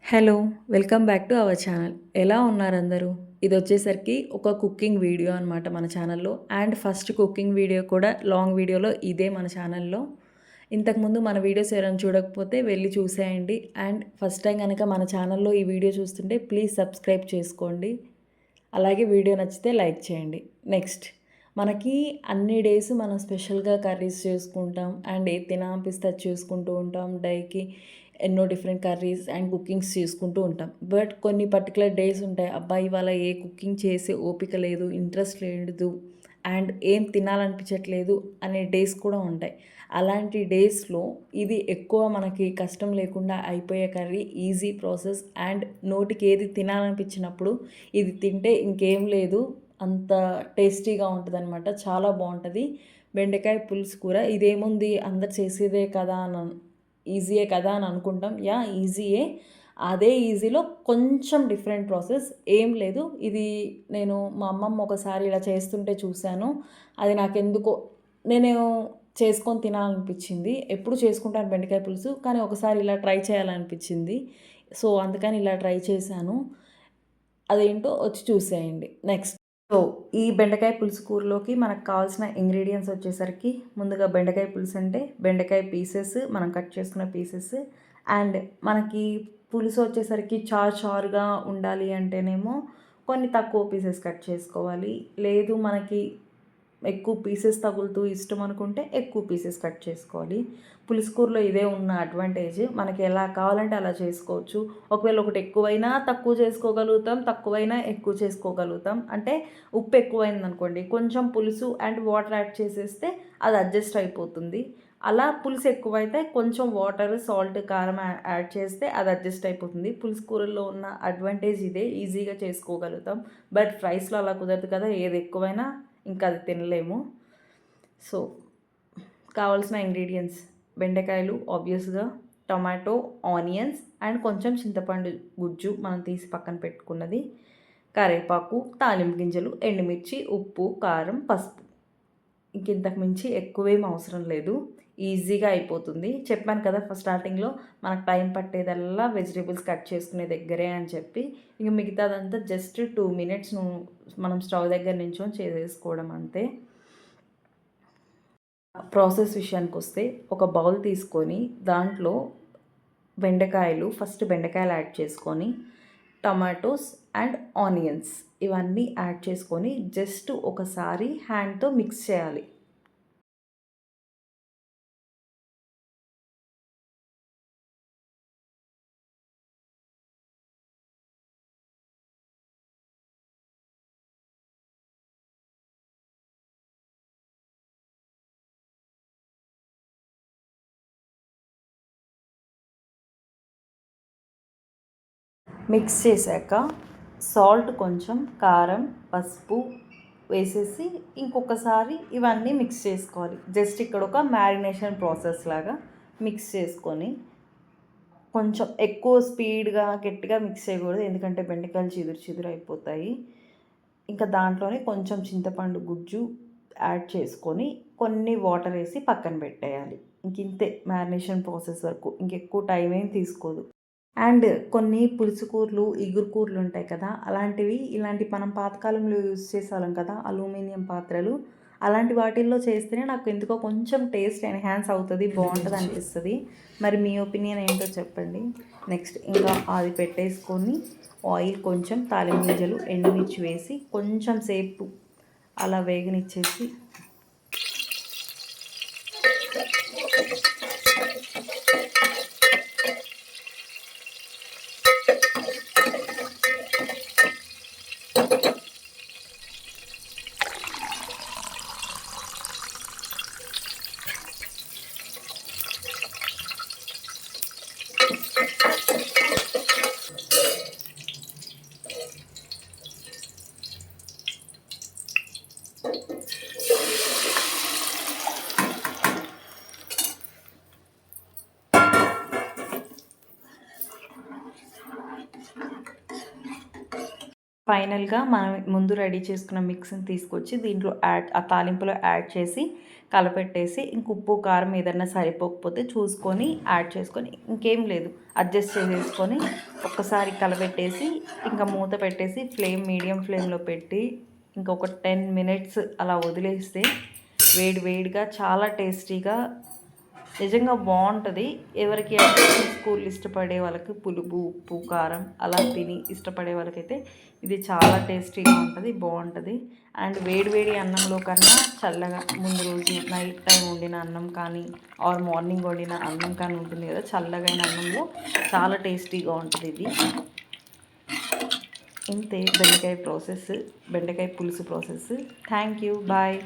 Hello! Welcome back to our channel. ఎలా ఉన్నారందరూ? ఇదొచ్చేసరికి ఒక cooking video అనమాట మన ఛానల్‌లో. అండ్ ఫస్ట్ కుకింగ్ వీడియో కూడా లాంగ్ వీడియోలో ఇదే మన ఛానల్‌లో. ఇంతకుముందు మన వీడియోస్ ఎవరైనా చూడకపోతే వెళ్లి చూసేయండి. అండ్ ఫస్ట్ టైం గనక మన ఛానల్‌లో ఈ వీడియో చూస్తుంటే ప్లీజ్ సబ్స్క్రైబ్ చేసుకోండి. అలాగే వీడియో నచ్చితే లైక్ చేయండి. నెక్స్ట్ మనకి అన్ని డేస్ మనం స్పెషల్‌గా కర్రీస్ చేసుకుంటాం. అండ్ ఏది తినాలనిపిస్తే అది చేసుకుంటూ ఉంటాం. డైకి ఎన్నో డిఫరెంట్ కర్రీస్ అండ్ కుకింగ్స్ చేసుకుంటూ ఉంటాం. బట్ కొన్ని పర్టికులర్ డేస్ ఉంటాయి. అబ్బా! ఇవాళ ఏ కుకింగ్ చేసే ఓపిక లేదు, ఇంట్రెస్ట్ లేదు అండ్ ఏం తినాలనిపించట్లేదు అనే డేస్ కూడా ఉంటాయి. అలాంటి డేస్‌లో ఇది ఎక్కువ మనకి కష్టం లేకుండా అయిపోయే కర్రీ, ఈజీ ప్రాసెస్ అండ్ నోటికి ఏది తినాలనిపించినప్పుడు ఇది తింటే ఇంకేం లేదు అంత టేస్టీగా ఉంటదనమాట. చాలా బావుంటది. బెండకాయ పులుసు కూర. ఇదేముంది అందరు చేసేదే కదా ఈజీయే కదా అని అనుకుంటాం. యాహ్! ఈజీయే. అదే ఈజీలో కొంచెం డిఫరెంట్ ప్రాసెస్. ఏం లేదు. ఇది నేను మా అమ్మమ్మ ఒకసారి ఇలా చేస్తుంటే చూశాను. అది నాకెందుకో నేను చేసుకొని తినాలనిపించింది. ఎప్పుడు చేసుకుంటాను బెండకాయ పులుసు. కానీ ఒకసారి ఇలా ట్రై చేయాలనిపించింది. సో, అందుకని ఇలా ట్రై చేశాను. అదేంటో వచ్చి చూసేయండి. నెక్స్ట్ సో, ఈ బెండకాయ పులుసు కూరలోకి మనకు కావాల్సిన ఇంగ్రీడియెంట్స్ వచ్చేసరికి ముందుగా బెండకాయ పులుసు అంటే బెండకాయ పీసెస్ మనం కట్ చేసుకున్న పీసెస్ అండ్ మనకి పులుసు వచ్చేసరికి చారుగా ఉండాలి అంటేనేమో కొన్ని తక్కువ పీసెస్ కట్ చేసుకోవాలి. లేదు మనకి ఎక్కువ పీసెస్ తగులుతూ ఇష్టం అనుకుంటే ఎక్కువ పీసెస్ కట్ చేసుకోవాలి. పులుసు కూరలో ఇదే ఉన్న అడ్వాంటేజ్. మనకి ఎలా కావాలంటే అలా చేసుకోవచ్చు. ఒకవేళ ఒకటి ఎక్కువైనా తక్కువ చేసుకోగలుగుతాం, తక్కువైనా ఎక్కువ చేసుకోగలుగుతాం. అంటే ఉప్పు ఎక్కువైందనుకోండి కొంచెం పులుసు అండ్ వాటర్ యాడ్ చేసేస్తే అది అడ్జస్ట్ అయిపోతుంది. అలా పులుసు ఎక్కువైతే కొంచెం వాటర్, సాల్ట్, కారం యాడ్ చేస్తే అది అడ్జస్ట్ అయిపోతుంది. పులుసు కూరల్లో ఉన్న అడ్వాంటేజ్ ఇదే. ఈజీగా చేసుకోగలుగుతాం. బట్ ఫ్రైస్‌లో అలా కుదరదు కదా! ఏది ఎక్కువైనా ఇంకా అది తినలేము. సో, కావాల్సిన ఇంగ్రీడియంట్స్ బెండకాయలు ఆబ్వియస్‌గా, టొమాటో, ఆనియన్స్ అండ్ కొంచెం చింతపండు గుజ్జు మనం తీసి పక్కన పెట్టుకున్నది, కరివేపాకు, తాలింపు గింజలు, ఎండుమిర్చి, ఉప్పు, కారం, పసుపు. ఇంకింతకు మించి ఎక్కువేం అవసరం లేదు. ఈజీగా అయిపోతుంది. చెప్పాను కదా స్టార్టింగ్‌లో మనకు టైం పట్టేదల్లా వెజిటబుల్స్ కట్ చేసుకునే దగ్గరే అని చెప్పి. ఇంక మిగతాదంతా జస్ట్ 2 మినిట్స్ మనం స్టవ్ దగ్గర నించొని చేసేసుకోవడం అంతే. ప్రాసెస్ విషయానికొస్తే ఒక బౌల్ తీసుకొని దాంట్లో ఫస్ట్ బెండకాయలు యాడ్ చేసుకొని, టమాటోస్ అండ్ ఆనియన్స్ ఇవన్నీ యాడ్ చేసుకొని జస్ట్ ఒకసారి హ్యాండ్‌తో మిక్స్ చేయాలి. మిక్స్ చేశాక సాల్ట్ కొంచెం, కారం, పసుపు వేసేసి ఇంకొకసారి ఇవన్నీ మిక్స్ చేసుకోవాలి. జస్ట్ ఇక్కడ ఒక మ్యారినేషన్ ప్రాసెస్ లాగా మిక్స్ చేసుకొని కొంచెం ఎక్కువ స్పీడ్గా గట్టిగా మిక్స్ చేయకూడదు. ఎందుకంటే బెండకాయలు చిదురు చిదురు అయిపోతాయి. ఇంకా దాంట్లోనే కొంచెం చింతపండు గుజ్జు యాడ్ చేసుకొని కొన్ని వాటర్ వేసి పక్కన పెట్టేయాలి. ఇంతే మ్యారినేషన్ ప్రాసెస్ వరకు. ఇంకెక్కువ టైం ఏం తీసుకోదు. అండ్ కొన్ని పులుసు కూరలు, ఇగురు కూరలు ఉంటాయి కదా! అలాంటివి ఇలాంటి మనం పాతకాలంలో యూజ్ చేసేవాళ్ళం కదా! అల్యూమినియం పాత్రలు. అలాంటి వాటిల్లో చేస్తేనే నాకు ఎందుకో కొంచెం టేస్ట్ ఎన్హాన్స్ అవుతది. బావుంటదనిపిస్తది. మరి మీ ఒపీనియన్ ఏంటో చెప్పండి. నెక్స్ట్ ఇంకా అది పెట్టేసుకొని ఆయిల్ కొంచెం, తాలింపు గింజలు, ఎండుమిర్చి వేసి కొంచెం సేపు అలా వేగనిచ్చేసి ఫైనల్‌గా మనం ముందు రెడీ చేసుకున్న మిక్స్‌ని తీసుకొచ్చి దీంట్లో ఆ తాలింపులో యాడ్ చేసి కలపెట్టేసి ఇంక ఉప్పు కారం ఏదన్నా సరిపోకపోతే చూసుకొని యాడ్ చేసుకొని ఇంకేం లేదు అడ్జస్ట్ చేసేసుకొని ఒక్కసారి కలపెట్టేసి ఇంకా మూత పెట్టేసి మీడియం ఫ్లేమ్లో పెట్టి ఇంకొక 10 మినిట్స్ అలా వదిలేస్తే వేడి వేడిగా చాలా టేస్టీగా నిజంగా బాగుంటుంది. ఎవరికి అంటే స్కూల్ ఇష్టపడే వాళ్ళకి పులుపు ఉప్పు కారం అలా తిని ఇష్టపడే వాళ్ళకైతే ఇది చాలా టేస్టీగా ఉంటుంది, బాగుంటుంది. అండ్ వేడి వేడి అన్నంలో కన్నా చల్లగా ముందు రోజు నైట్ టైం వండిన అన్నం కానీ ఆర్ మార్నింగ్ వండిన అన్నం కానీ ఉంటుంది కదా, చల్లగైన అన్నంలో చాలా టేస్టీగా ఉంటుంది ఇది. ఇంతే బెండకాయ పులుసు ప్రాసెస్. Thank you, bye.